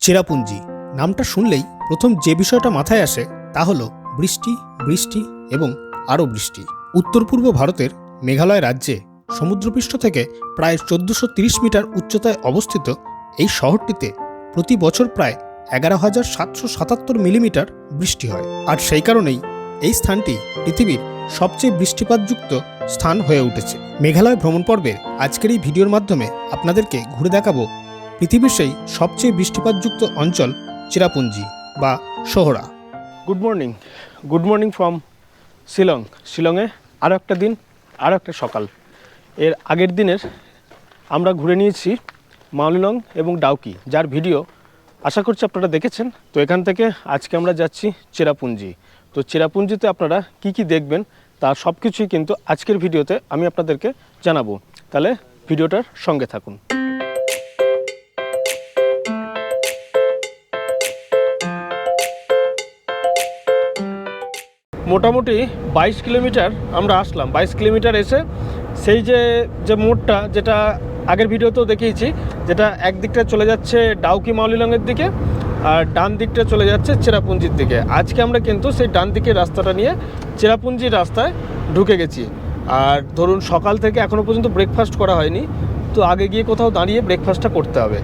চেরাপুঞ্জি নামটা শুনলেই প্রথম যে বিষয়টা মাথায় আসে তা হলো বৃষ্টি বৃষ্টি এবং আরও বৃষ্টি। উত্তর পূর্ব ভারতের মেঘালয় রাজ্যে সমুদ্রপৃষ্ঠ থেকে প্রায় 1430 মিটার উচ্চতায় অবস্থিত এই শহরটিতে প্রতি বছর প্রায় 11,777 মিলিমিটার বৃষ্টি হয়। আর সেই কারণেই এই স্থানটি পৃথিবীর সবচেয়ে বৃষ্টিপাতযুক্ত স্থান হয়ে উঠেছে। মেঘালয় ভ্রমণ পর্বের আজকের এই ভিডিওর মাধ্যমে আপনাদেরকে ঘুরে দেখাবো পৃথিবীর সেই সবচেয়ে বৃষ্টিপাতযুক্ত অঞ্চল চেরাপুঞ্জি বা সোহরা। গুড মর্নিং ফ্রম শিলংয়ে আরও একটা দিন, আরও একটা সকাল। এর আগের দিনের আমরা ঘুরে নিয়েছি মাউলিলং এবং ডাউকি, যার ভিডিও আশা করছি আপনারা দেখেছেন। তো এখান থেকে আজকে আমরা যাচ্ছি চেরাপুঞ্জি। তো চেরাপুঞ্জিতে আপনারা কি কি দেখবেন তার সব কিছুই কিন্তু আজকের ভিডিওতে আমি আপনাদেরকে জানাবো। তাহলে ভিডিওটার সঙ্গে থাকুন। মোটামুটি 22 কিলোমিটার আমরা আসলাম। 22 কিলোমিটার এসে সেই যে মোড়টা, যেটা আগের ভিডিওতেও দেখিয়েছি, যেটা একদিকটা চলে যাচ্ছে ডাউকি মাউলিলংয়ের দিকে আর ডান দিকটা চলে যাচ্ছে চেরাপুঞ্জির দিকে। আজকে আমরা কিন্তু সেই ডান দিকের রাস্তাটা নিয়ে চেরাপুঞ্জির রাস্তায় ঢুকে গেছি। আর ধরুন সকাল থেকে এখনও পর্যন্ত ব্রেকফাস্ট করা হয়নি, তো আগে গিয়ে কোথাও দাঁড়িয়ে ব্রেকফাস্টটা করতে হবে।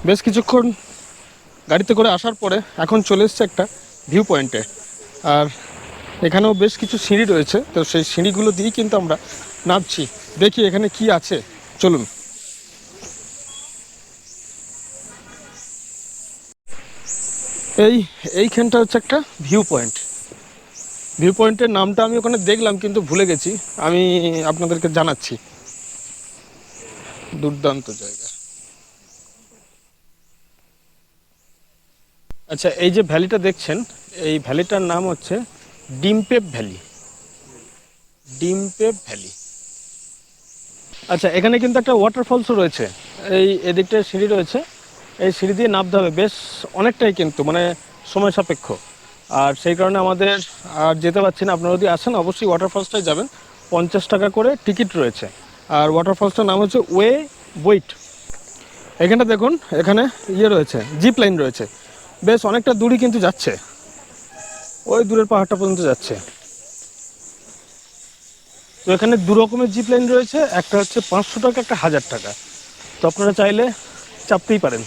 বেশ কিছুক্ষণ গাড়িতে করে আসার পরে এখন চলে এসছে একটা ভিউ পয়েন্টে। আর এখানেও বেশ কিছু সিঁড়ি রয়েছে, তো সেই সিঁড়িগুলো দিয়েই কিন্তু আমরা নামছি। দেখি এখানে কি আছে, চলুন। এইখানটা হচ্ছে একটা ভিউ পয়েন্ট। ভিউ পয়েন্টের নামটা আমি ওখানে দেখলাম কিন্তু ভুলে গেছি, আমি আপনাদেরকে জানাচ্ছি। দুর্দান্ত জায়গা। আচ্ছা, এই যে ভ্যালিটা দেখছেন, এই ভ্যালিটার নাম হচ্ছে ডিমপেপ ভ্যালি। আচ্ছা, এখানে কিন্তু একটা ওয়াটারফলসও রয়েছে। এদিকটায় সিঁড়ি রয়েছে, এই সিঁড়ি দিয়ে নামতে হবে। বেশ অনেকটাই কিন্তু মানে সময় সাপেক্ষ, আর সেই কারণে আমাদের আর যেতে পারছি না। আপনারা যদি আসেন অবশ্যই ওয়াটারফলসটায় যাবেন। 50 টাকা করে টিকিট রয়েছে। আর ওয়াটারফলসটার নাম হচ্ছে ওয়ে বইট। এখানটা দেখুন, এখানে রয়েছে, জিপ লাইন রয়েছে। বেশ অনেকটা দূরই কিন্তু যাচ্ছে, ওই দূরের পাহাড়টা পর্যন্ত যাচ্ছে। তো এখানে দু রকমের জিপ লাইন রয়েছে, একটা হচ্ছে 500 টাকা, একটা 1000 টাকা। তো আপনারা চাইলে চাপতেই পারেন।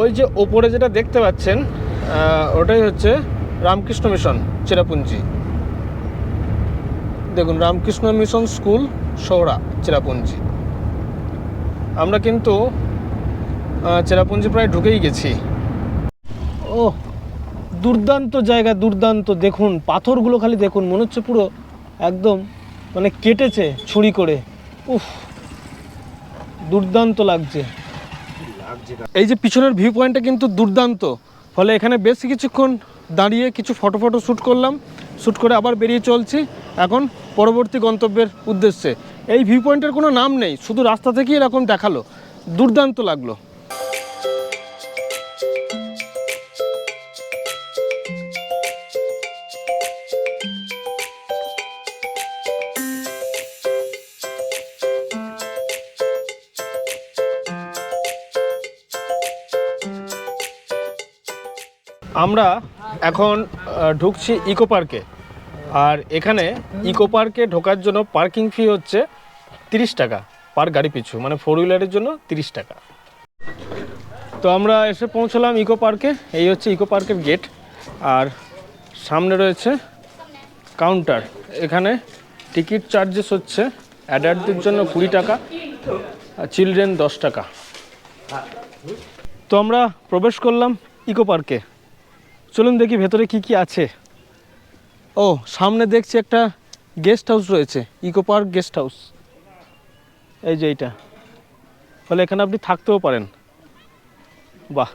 ওই যে ওপরে যেটা দেখতে পাচ্ছেন, ওটাই হচ্ছে রামকৃষ্ণ মিশন চেরাপুঞ্জি। দেখুন, রামকৃষ্ণ মিশন স্কুল সোহরা চেরাপুঞ্জি। আমরা কিন্তু চেরাপুঞ্জি প্রায় ঢুকেই গেছি। ও দুর্দান্ত জায়গা, দুর্দান্ত। দেখুন পাথরগুলো খালি দেখুন, মনে হচ্ছে পুরো একদম মানে কেটেছে ছুরি করে। উফ, দুর্দান্ত লাগছে। এই যে পিছনের ভিউ পয়েন্টটা কিন্তু দুর্দান্ত। ফলে এখানে বেশ কিছুক্ষণ দাঁড়িয়ে কিছু ফটো শ্যুট করলাম। শ্যুট করে আবার বেরিয়ে চলছি এখন পরবর্তী গন্তব্যের উদ্দেশ্যে। এই ভিউ পয়েন্টের কোনো নাম নেই, শুধু রাস্তা থেকেই এরকম দেখালো। দুর্দান্ত লাগলো। আমরা এখন ঢুকছি ইকো পার্কে। আর এখানে ইকো পার্কে ঢোকার জন্য পার্কিং ফি হচ্ছে 30 টাকা পার গাড়ি পিছু, মানে 4 হুইলারের জন্য 30 টাকা। তো আমরা এসে পৌঁছলাম ইকো পার্কে। এই হচ্ছে ইকো পার্কের গেট। আর সামনে রয়েছে কাউন্টার। এখানে টিকিট চার্জেস হচ্ছে অ্যাডাল্টদের জন্য 20 টাকা আর চিলড্রেন 10 টাকা। তো আমরা প্রবেশ করলাম ইকো পার্কে। চলুন দেখি ভেতরে কি কি আছে। ও, সামনে দেখছি একটা গেস্ট হাউস রয়েছে, ইকো পার্ক গেস্ট হাউস। এই যে এইটা, ফলে এখানে আপনি থাকতেও পারেন। বাহ।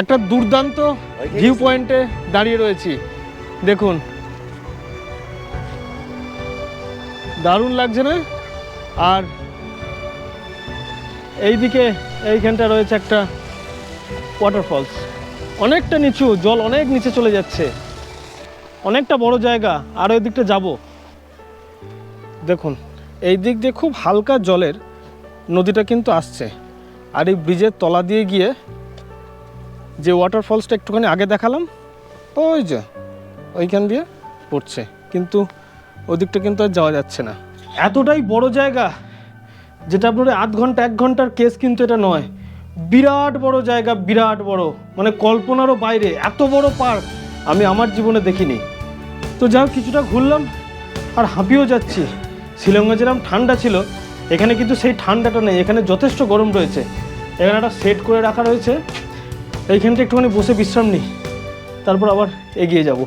একটা দুর্দান্ত ভিউ পয়েন্টে দাঁড়িয়ে রয়েছি, দেখুন দারুণ লাগছে না? আর এইদিকে এইখানটা রয়েছে একটা ওয়াটারফলস, অনেকটা নিচু, জল অনেক নিচে চলে যাচ্ছে, অনেকটা বড় জায়গা। আর ওই দিকটা যাব, দেখুন এই দিক দিয়ে খুব হালকা জলের নদীটা কিন্তু আসছে। আর এই ব্রিজের তলা দিয়ে গিয়ে যে ওয়াটারফলসটা একটুখানি আগে দেখালাম, ওই যে ওইখান দিয়ে পড়ছে, কিন্তু ওদিকটা কিন্তু আর যাওয়া যাচ্ছে না। এতটাই বড় জায়গা, যেটা আপনার আধ ঘন্টা 1 ঘন্টার কেস কিন্তু এটা নয়। বিরাট বড় জায়গা, বিরাট বড়, মানে কল্পনারও বাইরে। এত বড় পার্ক আমি আমার জীবনে দেখিনি। তো যাও কিছুটা ঘুরলাম আর হাঁপিয়েও যাচ্ছি। শিলংয়ে যেরকম ঠান্ডা ছিল, এখানে কিন্তু সেই ঠান্ডাটা নেই, এখানে যথেষ্ট গরম রয়েছে। এখানে একটা সেট করে রাখা রয়েছে, এইখানটা একটুখানি বসে বিশ্রাম নিই, তারপর আবার এগিয়ে যাব।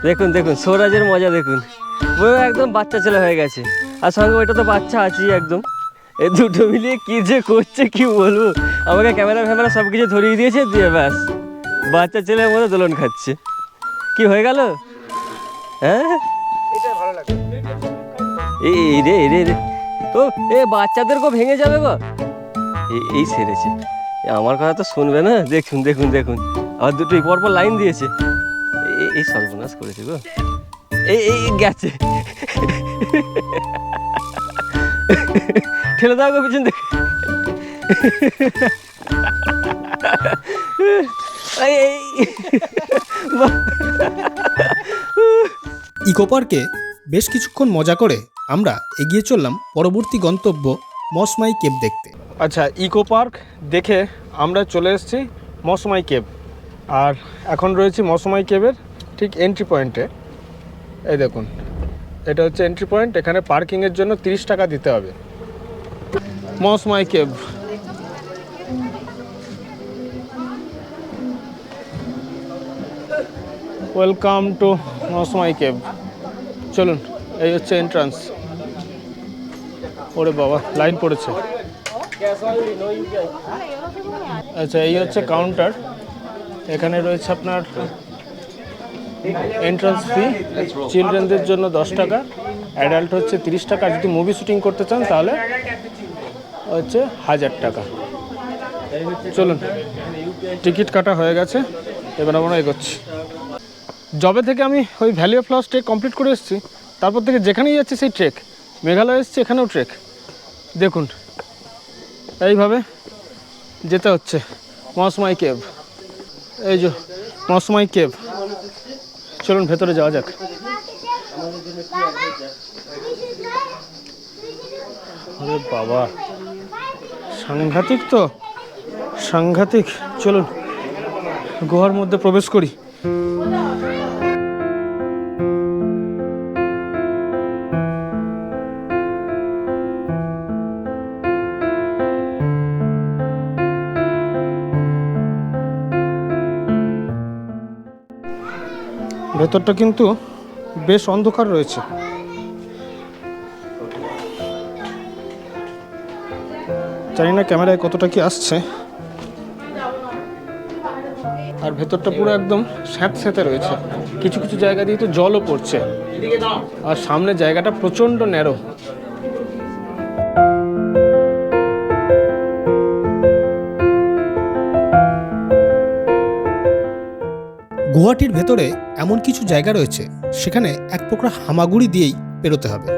দেখুন দেখুন সৌরাজের মজা দেখুন, ও একদম বাচ্চা ছেলে হয়ে গেছে, আর সঙ্গে ওইটা তো বাচ্চা আছেই একদম। এই দুটো মিলিয়ে কি যে করছে কি বলবো। আমাকে ক্যামেরা সব কিছু ধরিয়ে দিয়েছে, দিয়ে ব্যাস বাচ্চা ছেলের মতো দোলন খাচ্ছে। কি হয়ে গেল? হ্যাঁ এই রে রে রে, ও এ বাচ্চাদেরকেও ভেঙে যাবে গো। এই সেরেছে, আমার কথা তো শুনবে না। দেখুন দেখুন দেখুন, আবার দুটোই পরপর লাইন দিয়েছে। এই সর্বনাশ করেছে গো। এই গেছে, ঠেলে দাও গো পিছন থেকে। ইকো পার্কে বেশ কিছুক্ষণ মজা করে আমরা এগিয়ে চললাম পরবর্তী গন্তব্য মসমাই কেভ দেখতে। আচ্ছা, ইকো পার্ক দেখে আমরা চলে এসেছি মসমাই কেভ। আর এখন রয়েছি মসমাই কেভের ঠিক এন্ট্রি পয়েন্টে। এই দেখুন, এটা হচ্ছে এন্ট্রি পয়েন্ট। এখানে পার্কিংয়ের জন্য 30 টাকা দিতে হবে। Mawsmai cave, welcome to Mawsmai cave. চলুন, এই হচ্ছে এন্ট্রান্স। ওরে বাবা, লাইন পড়েছে। আচ্ছা, এই হচ্ছে কাউন্টার। এখানে রয়েছে আপনার এন্ট্রান্স ফি, চিলড্রেনদের জন্য 10 টাকা, অ্যাডাল্ট হচ্ছে 30 টাকা। আর যদি মুভি শুটিং করতে চান তাহলে হচ্ছে 1000 টাকা। চলুন, টিকিট কাটা হয়ে গেছে, এবার আমরা এগোচ্ছি। জবে থেকে আমি ওই valley of flowers trek complete করে এসেছি, তারপর থেকে যেখানেই যাচ্ছি সেই ট্রেক। মেঘালয় এসেছি, এখানেও ট্রেক। দেখুন এইভাবে যেতে হচ্ছে মসমাই কেভ। এই যে মসমাই কেভ, চলুন ভেতরে যাওয়া যাক। আরে বাবা, সাংঘাতিক তো, সাংঘাতিক। চলুন গুহার মধ্যে প্রবেশ করি। ভেতরটা কিন্তু বেশ অন্ধকার রয়েছে। জানি না ক্যামেরায় কতটা কি আসছে। আর ভেতরটা পুরো একদম স্যাঁতস্যাঁতে রয়েছে, কিছু কিছু জায়গা দিয়ে তো জলও পড়ছে। আর সামনে জায়গাটা প্রচণ্ড ন্যারো। গুয়াহাটির ভেতরে এমন কিছু জায়গা রয়েছে সেখানে এক প্রকার হামাগুড়ি দিয়েই পেরোতে হবে।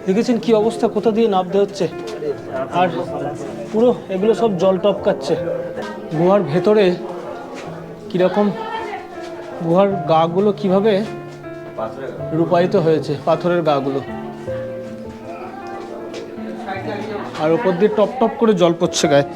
দেখেছেন কি অবস্থা, কোথা দিয়ে নামতে হচ্ছে, আর পুরো এগুলো সব জল টপকাচ্ছে। গুহার ভেতরে কীরকম, গুহার গাগুলো কিভাবে রূপায়িত হয়েছে, পাথরের গাগুলো, আর ওপর দিয়ে টপ টপ করে জল পড়ছে গায়ে।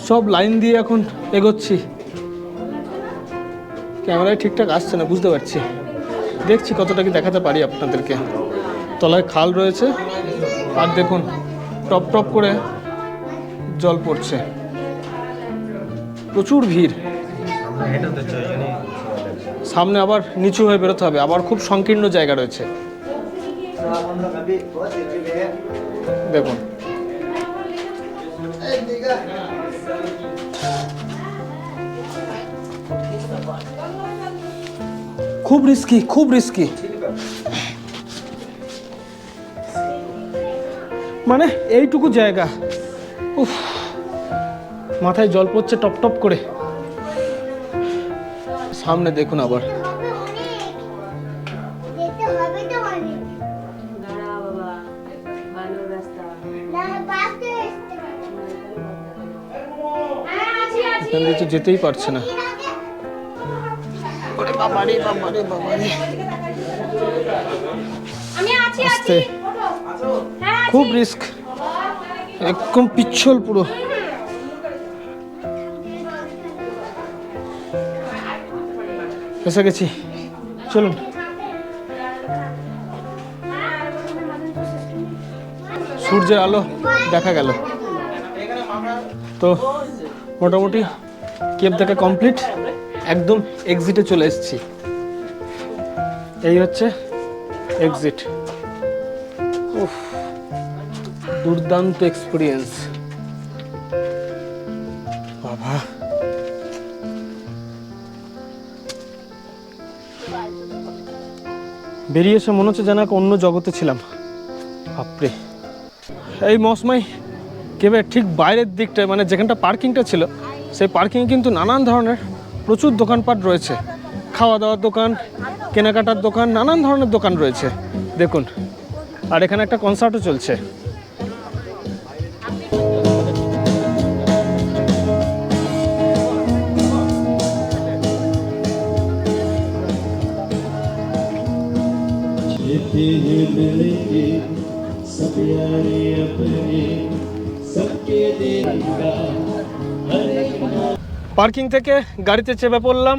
সব লাইন দিয়ে এখন এগোচ্ছি, ক্যামেরায় ঠিকঠাক আসছে না বুঝতে পারছি, দেখছি কতটা কি দেখাতে পারি আপনাদেরকে। তলায় খাল রয়েছে আর দেখুন টপ টপ করে জল পড়ছে, প্রচুর ভিড়। সামনে আবার নিচু হয়ে বেরোতে হবে, আবার খুব সংকীর্ণ জায়গা রয়েছে। দেখুন খুব রিস্কি, খুব রিস্কি। মানে এইটুকু জায়গা, উফ, মাথায় জল পড়ছে টপ টপ করে। সামনে দেখুন আবার এখান দিয়ে তো যেতেই পারছে না। আস্তে, খুব রিস্ক, একদম পিচ্ছল পুরো। এসে গেছি, চলুন। সূর্যের আলো দেখা গেল তো, মোটামুটি কেপ দেখা কমপ্লিট, একদম এক্সিটে চলে এসেছি। এই হচ্ছে এক্সিট। উফ, দুর্দান্ত এক্সপিরিয়েন্স বাবা। বেরিয়ে এসে মনে হচ্ছে যেন এক অন্য জগতে ছিলাম, বাপরে। এই মৌসুমাই কেবের ঠিক বাইরের দিকটায়, মানে যেখানটা পার্কিংটা ছিল, সেই পার্কিংয়ে কিন্তু নানান ধরনের প্রচুর দোকানপাট রয়েছে, খাওয়া দাওয়ার দোকান, কেনাকাটার দোকান, নানান ধরনের দোকান রয়েছে দেখুন। আর এখানে একটা কনসার্টও চলছে। পার্কিং থেকে গাড়িতে চেপে পড়লাম।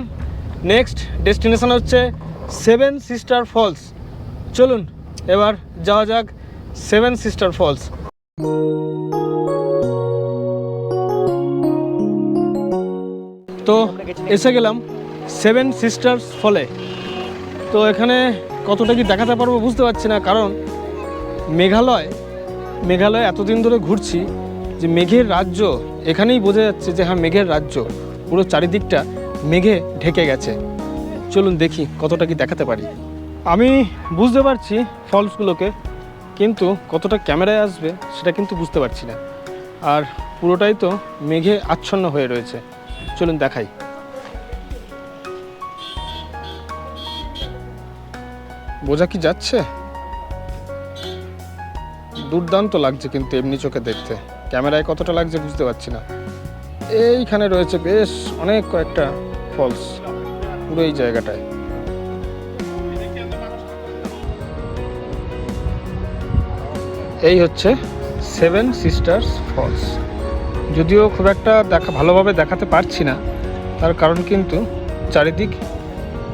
নেক্সট ডেস্টিনেশন হচ্ছে সেভেন সিস্টার ফলস। চলুন এবার যাওয়া যাক সেভেন সিস্টার ফলস। তো এসে গেলাম সেভেন সিস্টার্স ফলে। তো এখানে কতটা কি দেখাতে পারবো বুঝতে পারছি না, কারণ মেঘালয় এতদিন ধরে ঘুরছি যে মেঘের রাজ্য, এখানেই বোঝা যাচ্ছে যে হ্যাঁ মেঘের রাজ্য, পুরো চারিদিকটা মেঘে ঢেকে গেছে। চলুন দেখি কতটা কি দেখাতে পারি। আমি বুঝতে পারছি ফলসগুলোকে, কিন্তু কতটা ক্যামেরায় আসবে সেটা কিন্তু বুঝতে পারছি না। আর পুরোটাই তো মেঘে আচ্ছন্ন হয়ে রয়েছে। চলুন দেখাই। বোঝা কি যাচ্ছে? দুর্দান্ত লাগছে কিন্তু এমনি চোখে দেখতে, ক্যামেরায় কতটা লাগছে বুঝতে পারছি না। এইখানে রয়েছে বেশ অনেক কয়েকটা ফলস পুরো এই জায়গাটায়। এই হচ্ছে সেভেন সিস্টার্স ফলস। যদিও খুব একটা ভালোভাবে দেখাতে পারছি না, তার কারণ কিন্তু চারিদিক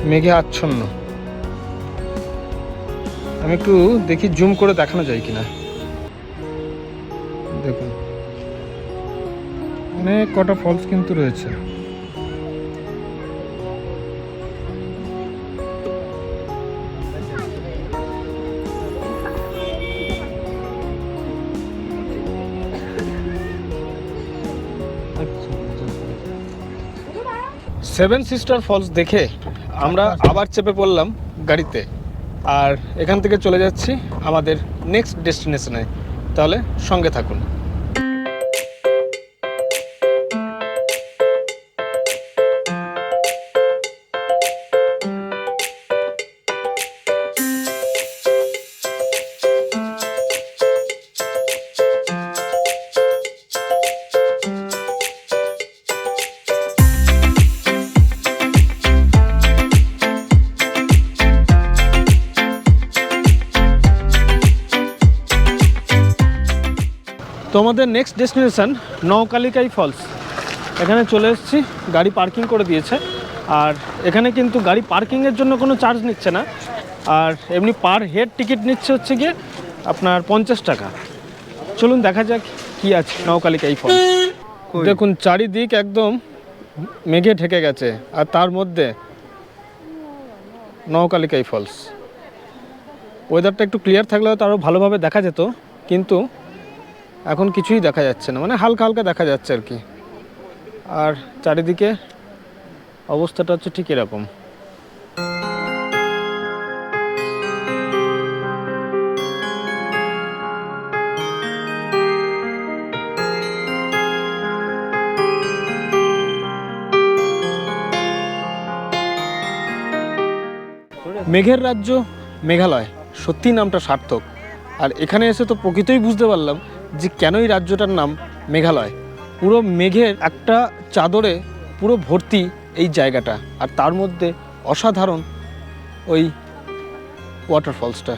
মেঘে আচ্ছন্ন। আমি একটু দেখি জুম করে দেখানো যায় কিনা। দেখুন অনেক কটা ফলস কিন্তু রয়েছে। সেভেন সিস্টার ফলস দেখে আমরা আবার চেপে পড়লাম গাড়িতে, আর এখান থেকে চলে যাচ্ছি আমাদের নেক্সট ডেস্টিনেশনে। তাহলে সঙ্গে থাকুন। তো আমাদের নেক্সট ডেস্টিনেশন নওকালিকাই ফলস। এখানে চলে এসেছি, গাড়ি পার্কিং করে দিয়েছে। আর এখানে কিন্তু গাড়ি পার্কিংয়ের জন্য কোনো চার্জ নিচ্ছে না, আর এমনি পার হেড টিকিট নিচ্ছে হচ্ছে গিয়ে আপনার 50 টাকা। চলুন দেখা যাক কি আছে নওকালিকাই ফলস। দেখুন চারিদিক একদম মেঘে ঢেকে গেছে, আর তার মধ্যে নওকালিকাই ফলস। ওয়েদারটা একটু ক্লিয়ার থাকলে হয়তো আরও ভালোভাবে দেখা যেত, কিন্তু এখন কিছুই দেখা যাচ্ছে না, মানে হালকা হালকা দেখা যাচ্ছে আর কি। আর চারিদিকে অবস্থাটা হচ্ছে ঠিক এরকম। মেঘের রাজ্য মেঘালয়, সত্যি নামটা সার্থক। আর এখানে এসে তো প্রকৃতই বুঝতে পারলাম যে কেন এই রাজ্যটার নাম মেঘালয়। পুরো মেঘের একটা চাদরে পুরো ভর্তি এই জায়গাটা, আর তার মধ্যে অসাধারণ ওই ওয়াটারফলসটা।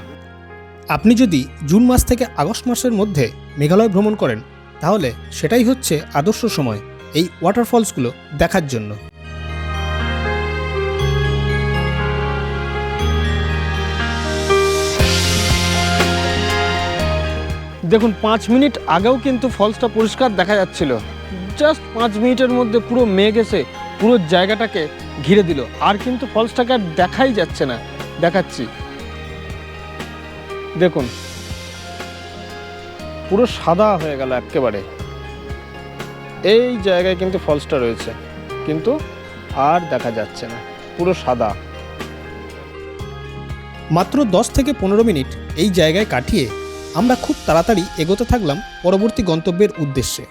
আপনি যদি জুন মাস থেকে আগস্ট মাসের মধ্যে মেঘালয় ভ্রমণ করেন, তাহলে সেটাই হচ্ছে আদর্শ সময় এই ওয়াটারফলসগুলো দেখার জন্য। দেখুন 5 মিনিট আগেও কিন্তু ফলসটা পরিষ্কার দেখা যাচ্ছিল, জাস্ট 5 মিনিটের মধ্যে পুরো মেঘ এসে পুরো জায়গাটাকে ঘিরে দিল। আর কিন্তু ফলসটাকে আর দেখাই যাচ্ছে না, দেখাচ্ছি দেখুন পুরো সাদা হয়ে গেল একেবারে। এই জায়গায় কিন্তু ফলসটা রয়েছে, কিন্তু আর দেখা যাচ্ছে না, পুরো সাদা। মাত্র 10 থেকে 15 মিনিট এই জায়গায় কাটিয়ে আমরা খুব তাড়াতাড়ি এগোতে থাকলাম পরবর্তী গন্তব্যের উদ্দেশ্যে।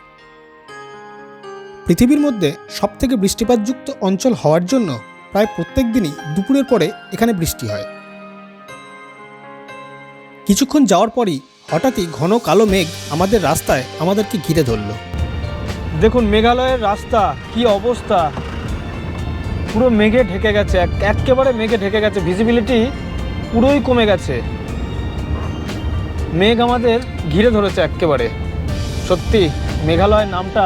পৃথিবীর মধ্যে সবথেকে বৃষ্টিপাতযুক্ত অঞ্চল হওয়ার জন্য প্রায় প্রত্যেক দিনই দুপুরের পরে এখানে বৃষ্টি হয়। কিছুক্ষণ যাওয়ার পরই হঠাৎই ঘন কালো মেঘ আমাদের রাস্তায় আমাদেরকে ঘিরে ধরল। দেখুন মেঘালয়ের রাস্তা কি অবস্থা, পুরো মেঘে ঢেকে গেছে, একেবারে মেঘে ঢেকে গেছে, ভিজিবিলিটি পুরোই কমে গেছে। মেঘ আমাদের ঘিরে ধরেছে একেবারে। সত্যি মেঘালয় নামটা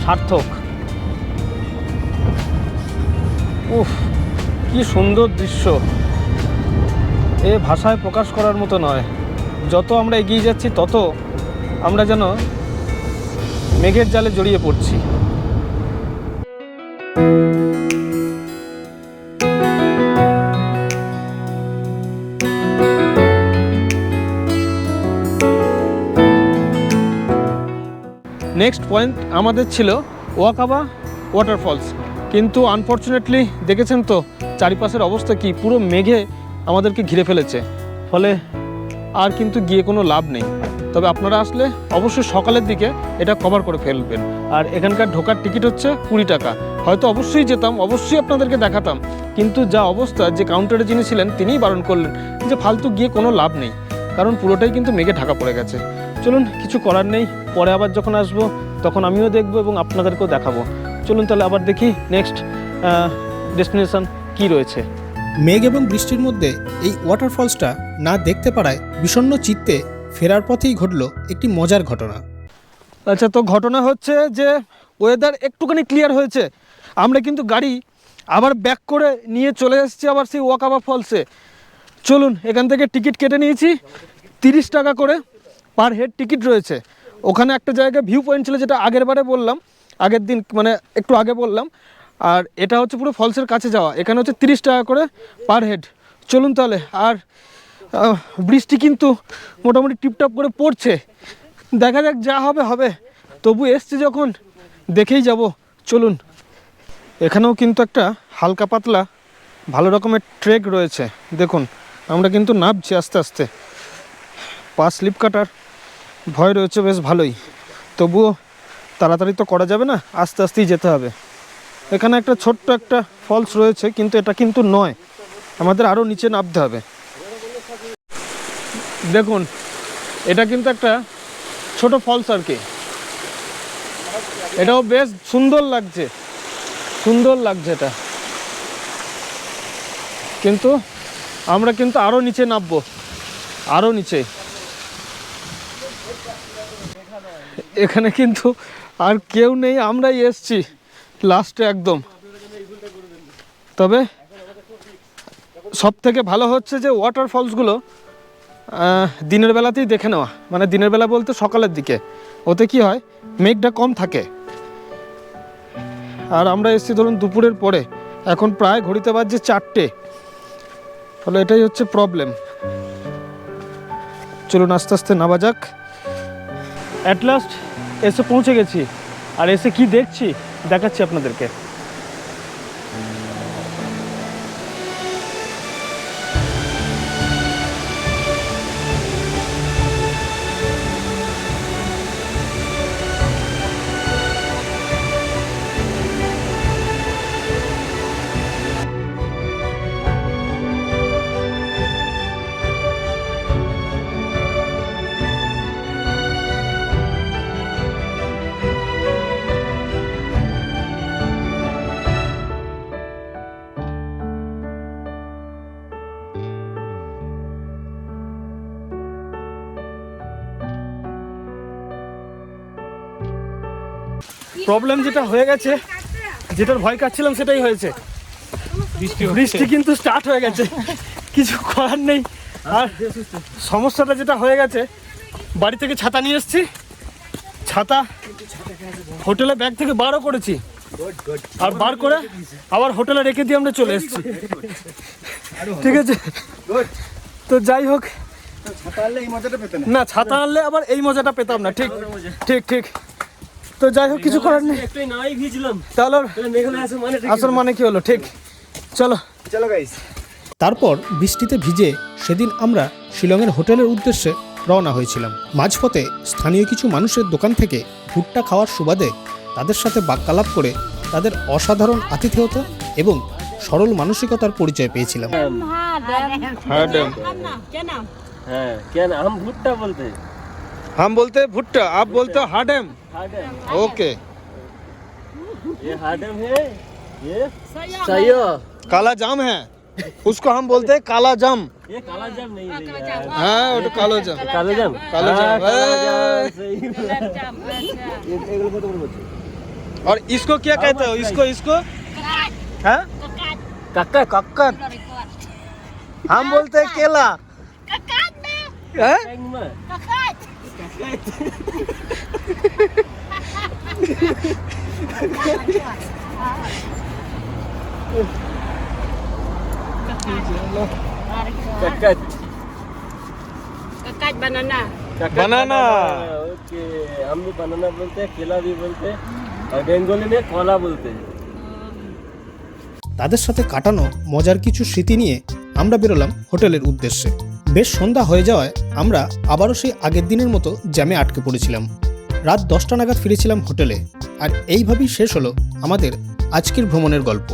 সার্থক। উফ কি সুন্দর দৃশ্য। এ ভাষায় প্রকাশ করার মতো নয়। যত আমরা এগিয়ে যাচ্ছি তত আমরা যেন মেঘের জালে জড়িয়ে পড়ছি। নেক্সট পয়েন্ট আমাদের ছিল ওয়াকাবা ওয়াটারফলস, কিন্তু আনফর্চুনেটলি দেখেছেন তো চারিপাশের অবস্থা কি, পুরো মেঘে আমাদেরকে ঘিরে ফেলেছে, ফলে আর কিন্তু গিয়ে কোনো লাভ নেই। তবে আপনারা আসলে অবশ্যই সকালের দিকে এটা কভার করে ফেলবেন। আর এখানকার ঢোকার টিকিট হচ্ছে 20 টাকা। হয়তো অবশ্যই যেতাম, অবশ্যই আপনাদেরকে দেখাতাম, কিন্তু যা অবস্থা, যে কাউন্টারে যিনি ছিলেন তিনিই বারণ করলেন যে ফালতু গিয়ে কোনো লাভ নেই, কারণ পুরোটাই কিন্তু মেঘে ঢাকা পড়ে গেছে। চলুন, কিছু করার নেই, পরে আবার যখন আসবো তখন আমিও দেখবো এবং আপনাদেরকেও দেখাবো। চলুন তাহলে আবার দেখি নেক্সট ডেস্টিনেশন কি রয়েছে। মেঘ এবং বৃষ্টির মধ্যে এই ওয়াটারফলসটা না দেখতে পারায় বিষণ্ণ চিত্তে ফেরার পথেই ঘটল একটি মজার ঘটনা। আচ্ছা, তো ঘটনা হচ্ছে যে ওয়েদার একটুখানি ক্লিয়ার হয়েছে, আমরা কিন্তু গাড়ি আবার ব্যাক করে নিয়ে চলে এসেছি আবার সেই ওয়াকাবা ফলসে। চলুন, এখান থেকে টিকিট কেটে নিয়েছি 30 টাকা করে পার হেড টিকিট রয়েছে। ওখানে একটা জায়গায় ভিউ পয়েন্ট ছিল, যেটা আগের বারে বললাম, আগের দিন মানে একটু আগে বললাম। আর এটা হচ্ছে পুরো ফলসের কাছে যাওয়া, এখানে হচ্ছে 30 টাকা করে পার হেড। চলুন তাহলে। আর বৃষ্টি কিন্তু মোটামুটি টিপটাপ করে পড়ছে, দেখা যাক, যা হবে হবে, তবু এসছি যখন দেখেই যাব। চলুন। এখানেও কিন্তু একটা হালকা পাতলা ভালো রকমের ট্রেক রয়েছে, দেখুন আমরা কিন্তু নামছি আস্তে আস্তে। পা স্লিপ কাটার ভয় রয়েছে বেশ ভালোই, তবুও তাড়াতাড়ি তো করা যাবে না, আস্তে আস্তেই যেতে হবে। এখানে একটা ছোট্ট একটা ফলস রয়েছে, কিন্তু এটা কিন্তু নয়, আমাদের আরও নিচে নামতে হবে। দেখুন, এটা কিন্তু একটা ছোট ফলস আর কি, এটাও বেশ সুন্দর লাগছে, সুন্দর লাগছে এটা, কিন্তু আমরা কিন্তু আরও নিচে নামবো, আরও নিচে। এখানে কিন্তু আর কেউ নেই, আমরাই এসছি লাস্টে একদম। তবে সব থেকে ভালো হচ্ছে যে ওয়াটারফলসগুলো দিনের বেলাতেই দেখে নেওয়া, মানে দিনের বেলা বলতে সকালের দিকে, ওতে কি হয় মেঘটা কম থাকে। আর আমরা এসেছি ধরুন দুপুরের পরে, এখন প্রায় ঘড়িতে বাজছে 4টে, ফলে এটাই হচ্ছে প্রবলেম। চলুন আস্তে আস্তে নামা যাক। অ্যাট লাস্ট এসে পৌঁছে গেছি, আর এসে কি দেখছি দেখাচ্ছি আপনাদেরকে। প্রবলেম যেটা হয়ে গেছে, যেটার ভয় কাটছিলাম সেটাই হয়েছে। বৃষ্টি কিন্তু স্টার্ট হয়ে গেছে, কিছু করার নেই। আর সমস্যাটা যেটা হয়ে গেছে, বাড়ি থেকে ছাতা নিয়ে এসেছি, ছাতা হোটেলে ব্যাগ থেকে বারও করেছি, আর বার করে আবার হোটেলে রেখে দিয়ে আমরা চলে এসেছি। ঠিক আছে, তো যাই হোক, না ছাতা আনলে আবার এই মজাটা পেতাম না। ঠিক ঠিক ঠিক। তো যাই হোক, কিছু করার নেই, তাহলে আসল মানে কি হলো। ঠিক, চলো চলো গাইস। তারপর বৃষ্টিতে ভিজে সেদিন আমরা শিলংয়ের হোটেলের উদ্দেশ্যে রওনা হয়েছিলাম। মাঝপথে স্থানীয় কিছু মানুষের দোকান থেকে ভুট্টা খাওয়ার সুবাদে তাদের সাথে বাক্যালাপ করে তাদের অসাধারণ আতিথেয়তা এবং সরল মানসিকতার পরিচয় পেয়েছিলাম। হ্যাঁ, কেন हम भुट्टा बोलते हैं? हम बोलते हैं भुट्टा, आप बोलते हो हाडेम। ओके, ये हाडेम है, ये सयो। काला जाम है, उसको हम बोलते हैं काला जाम। ये काला जाम नहीं है यार। हाँ, वो तो काला जाम। काला जाम, काला जाम। सही। ये एगलो कत बोल बच्चे। और इसको क्या कहते हो? इसको हाँ, कक्का कक्कर। हम बोलते हैं केला। हैं? कक्कत Kakat banana. बनाना। ओके, हम भी बनाना बोलते हैं, केला भी बोलते हैं, और बेंगली में कला बोलते हैं। তাদের সাথে কাটানো মজার কিছু স্মৃতি নিয়ে আমরা বেরোলাম হোটেলের উদ্দেশ্যে। বেশ সন্ধ্যা হয়ে যাওয়ায় আমরা আবারও সেই আগের দিনের মতো জ্যামে আটকে পড়েছিলাম। রাত 10টা নাগাদ ফিরেছিলাম হোটেলে। আর এইভাবেই শেষ হলো আমাদের আজকের ভ্রমণের গল্প।